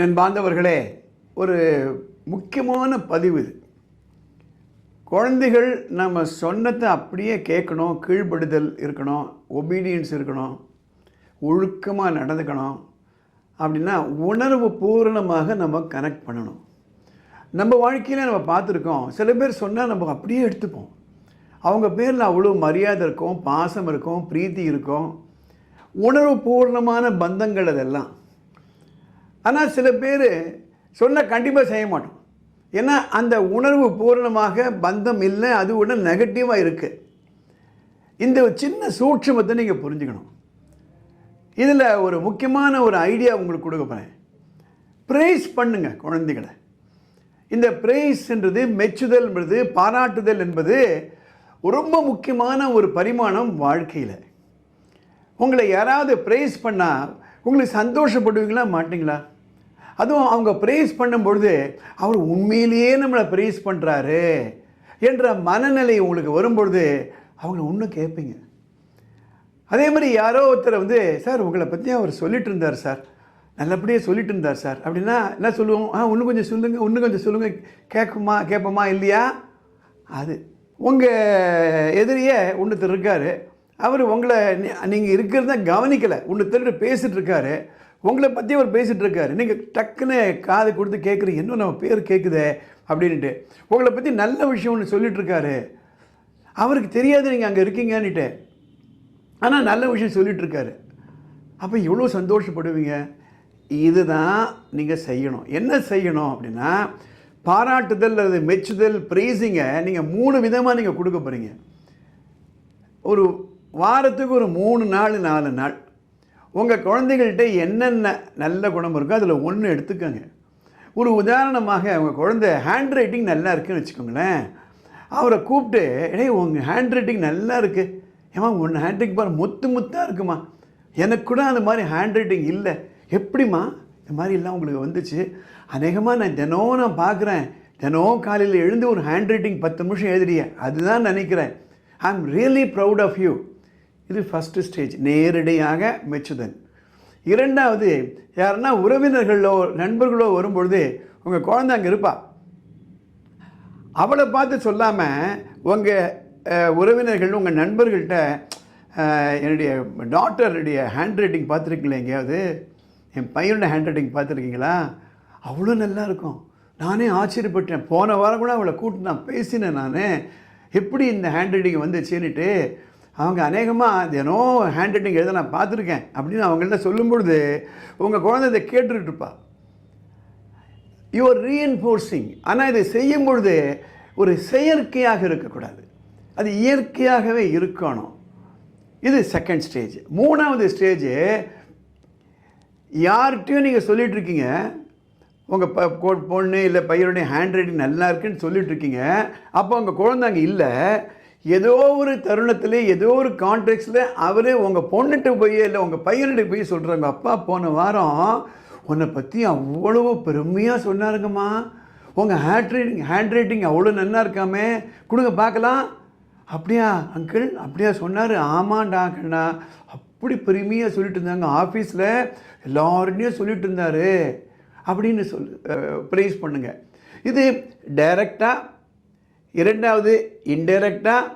என் பாந்தவர்களே, ஒரு முக்கியமான பதிவு இது. குழந்தைகள் நம்ம சொன்னதை அப்படியே கேட்கணும், கீழ்ப்படுதல் இருக்கணும், ஒபீடியன்ஸ் இருக்கணும், ஒழுக்கமாக நடந்துக்கணும். அப்படின்னா உணர்வு பூரணமாக நம்ம கனெக்ட் பண்ணணும். நம்ம வாழ்க்கையில் நம்ம பார்த்துருக்கோம், சில பேர் சொன்னால் நம்ம அப்படியே எடுத்துப்போம். அவங்க பேரில் அவ்வளோ மரியாதை இருக்கும், பாசம் இருக்கும், பிரீத்தி இருக்கும், உணர்வு பூர்ணமான பந்தங்கள் அதெல்லாம். ஆனால் சில பேர் சொன்னால் கண்டிப்பாக செய்ய மாட்டோம். ஏன்னா அந்த உணர்வு பூரணமாக பந்தம் இல்லை, அது உடனே நெகட்டிவாக இருக்குது. இந்த சின்ன சூட்சுமத்தை நீங்கள் புரிஞ்சுக்கணும். இதில் ஒரு முக்கியமான ஒரு ஐடியா உங்களுக்கு கொடுக்க போகிறேன். ப்ரைஸ் பண்ணுங்க குழந்தைகளை. இந்த ப்ரைஸ்ன்றது, மெச்சுதல் என்பது, பாராட்டுதல் என்பது ரொம்ப முக்கியமான ஒரு பரிமாணம் வாழ்க்கையில். உங்களை யாராவது ப்ரைஸ் பண்ணால் உங்களுக்கு சந்தோஷப்படுவீங்களா மாட்டிங்களா? அதுவும் அவங்க ப்ரைஸ் பண்ணும்பொழுது அவர் உண்மையிலேயே நம்மளை ப்ரைஸ் பண்ணுறாரு என்ற மனநிலை உங்களுக்கு வரும்பொழுது அவங்கள ஒன்றும் கேட்பீங்க. அதே மாதிரி யாரோ ஒருத்தர் சார் உங்களை பற்றி அவர் சொல்லிட்டு இருந்தார் சார், நல்லபடியாக சொல்லிட்டு இருந்தார் சார் அப்படின்னா என்ன சொல்லுவோம்? இன்னும் கொஞ்சம் சொல்லுங்கள், இன்னும் கொஞ்சம் சொல்லுங்கள், கேட்போமா இல்லையா? அது உங்கள் எதிரியே ஒன்றுத்தர் இருக்கார், அவர் உங்களை நீங்கள் இருக்கிறத கவனிக்கலை, ஒன்றுத்தர் பேசிகிட்டு இருக்காரு, உங்களை பற்றி அவர் பேசிகிட்டு இருக்காரு, நீங்கள் டக்குன்னு காது கொடுத்து கேட்குறீங்க, இன்னும் நம்ம பேர் கேட்குதே அப்படின்ட்டு. உங்களை பற்றி நல்ல விஷயம் ஒன்று சொல்லிகிட்ருக்காரு, அவருக்கு தெரியாது நீங்கள் அங்கே இருக்கீங்கன்னுட்டு, ஆனால் நல்ல விஷயம் சொல்லிகிட்ருக்காரு. அப்போ எவ்வளோ சந்தோஷப்படுவீங்க. இதுதான் நீங்கள் செய்யணும். என்ன செய்யணும் அப்படின்னா, பாராட்டுதல் அல்லது மெச்சுதல், ப்ரைஸிங்கை நீங்கள் 3 விதமாக நீங்கள் கொடுக்க போகிறீங்க. ஒரு வாரத்துக்கு ஒரு 3 நாள் 4 நாள் உங்கள் குழந்தைகள்கிட்ட என்னென்ன நல்ல குணம் இருக்கோ அதில் ஒன்று எடுத்துக்கோங்க. ஒரு உதாரணமாக உங்கள் குழந்தை ஹேண்ட் ரைட்டிங் நல்லா இருக்குன்னு வச்சுக்கோங்களேன். அவரை கூப்பிட்டு, உங்கள் ஹேண்ட் ரைட்டிங் நல்லா இருக்குது, ஏமா உன் ஹேண்ட் ரைட்டிங் பாரு முத்தாக இருக்குமா, எனக்கு கூட அந்த மாதிரி ஹேண்ட் ரைட்டிங் இல்லை, எப்படிம்மா இந்த மாதிரி எல்லாம் உங்களுக்கு வந்துச்சு? அநேகமாக நான் பார்க்குறேன், தினம் காலையில் எழுந்து ஒரு ஹேண்ட் ரைட்டிங் 10 நிமிஷம் எழுதுறிய, அதுதான் நினைக்கிறேன். I am really proud of you. இது ஃபஸ்ட்டு ஸ்டேஜ், நேரடியாக மெச்சுதல். 2வது, யாருன்னா உறவினர்களோ நண்பர்களோ வரும்பொழுது உங்கள் குழந்தை அங்கே இருப்பா, அவளை பார்த்து சொல்லாமல் உங்கள் உறவினர்கள் உங்கள் நண்பர்கள்ட்ட, என்னுடைய டாட்டருடைய ஹேண்ட் ரைட்டிங் பார்த்துருக்கீங்களா, எங்கேயாவது என் பையனோட ஹேண்ட் ரைட்டிங் பார்த்துருக்கீங்களா, அவ்வளோ நல்லா இருக்கும், நானே ஆச்சரியப்பட்டேன், போன வாரம் கூட அவளை கூப்பிட்டு நான் பேசினேன், நான் எப்படி இந்த ஹேண்ட் ரைட்டிங் வந்துச்சுன்னுட்டு. அவங்க அநேகமாக தினம் ஹேண்ட் ரைட்டிங் எழுத நான் பார்த்துருக்கேன் அப்படின்னு அவங்கள்ட்ட சொல்லும்பொழுது உங்கள் குழந்தை இதை கேட்டுக்கிட்டு இருப்பா. You are reinforcing. ஆனால் இதை செய்யும் பொழுது ஒரு செயற்கையாக இருக்கக்கூடாது, அது இயற்கையாகவே இருக்கணும். இது செகண்ட் ஸ்டேஜ். 3வது ஸ்டேஜ், யார்கிட்டையும் நீங்கள் சொல்லிகிட்ருக்கீங்க, உங்கள் பொண்ணு இல்லை பையனுடைய ஹேண்ட் ரைட்டிங் நல்லா இருக்குன்னு சொல்லிகிட்ருக்கீங்க, அப்போ உங்கள் குழந்தை அங்கே இல்லை, ஏதோ ஒரு தருணத்தில் ஏதோ ஒரு கான்டெக்ஸ்டில் அவர் உங்கள் பொண்ணுகிட்ட போய் இல்லை உங்கள் பையன்கிட்ட போய் சொல்கிறாங்க, அப்பா போன வாரம் உன்னை பற்றி அவ்வளோ பெருமையாக சொன்னாருங்கம்மா, உங்கள் ஹேண்ட் ரைட்டிங் அவ்வளோ நல்லா இருக்காமே, கொடுங்க பார்க்கலாம். அப்படியா அங்கிள், அப்படியா சொன்னார்? ஆமாண்டா அங்கிள்ண்ணா, அப்படி பெருமையாக சொல்லிட்டு இருந்தாங்க, ஆஃபீஸில் எல்லாருடையும் சொல்லிட்டு இருந்தார் அப்படின்னு ப்ரைஸ் பண்ணுங்கள். இது டைரக்டாக, 2வது இன்டைரக்டாக,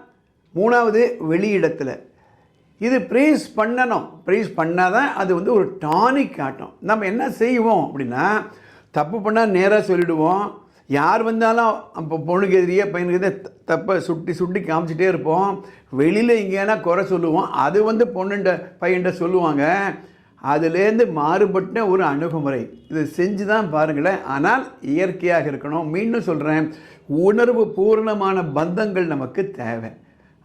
3வது வெளியிடத்தில். இது ப்ரைஸ் பண்ணணும். ப்ரைஸ் பண்ணால் தான் அது ஒரு டானிக் காட்டும். நம்ம என்ன செய்வோம் அப்படின்னா, தப்பு பண்ணால் நேராக சொல்லிவிடுவோம், யார் வந்தாலும் அப்போ பொண்ணுக்கு எதிரியே பையனுக்கு எதிரே தப்பை சுட்டி காமிச்சிட்டே இருப்போம். வெளியில் எங்கேனா குறை சொல்லுவோம், அது பொண்ணுண்ட பையன்கிட்ட சொல்லுவாங்க. அதுலேருந்து மாறுபட்ட ஒரு அணுகுமுறை. இது செஞ்சு தான் பாருங்களேன். ஆனால் இயற்கையாக இருக்கணும். மீண்டும் சொல்கிறேன், உணர்வு பூர்ணமான பந்தங்கள் நமக்கு தேவை.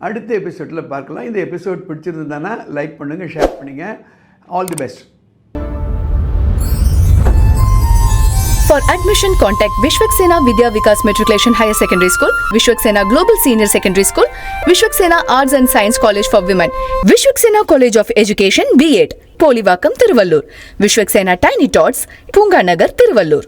அடுத்த எபிசோடில் பார்க்கலாம். இந்த எபிசோட் பிடிச்சிருந்ததுன்னா லைக் பண்ணுங்கள், ஷேர் பண்ணுங்கள். All the best. For admission, contact Vishwaksena Vidya Vikas Matriculation Higher Secondary School, Vishwaksena Global Senior Secondary School, Vishwaksena Arts and Science College for Women, Vishwaksena College of Education, B.Ed, Polivakam, Tiruvallur, Vishwaksena Tiny Tots, Punga Nagar, Tiruvallur.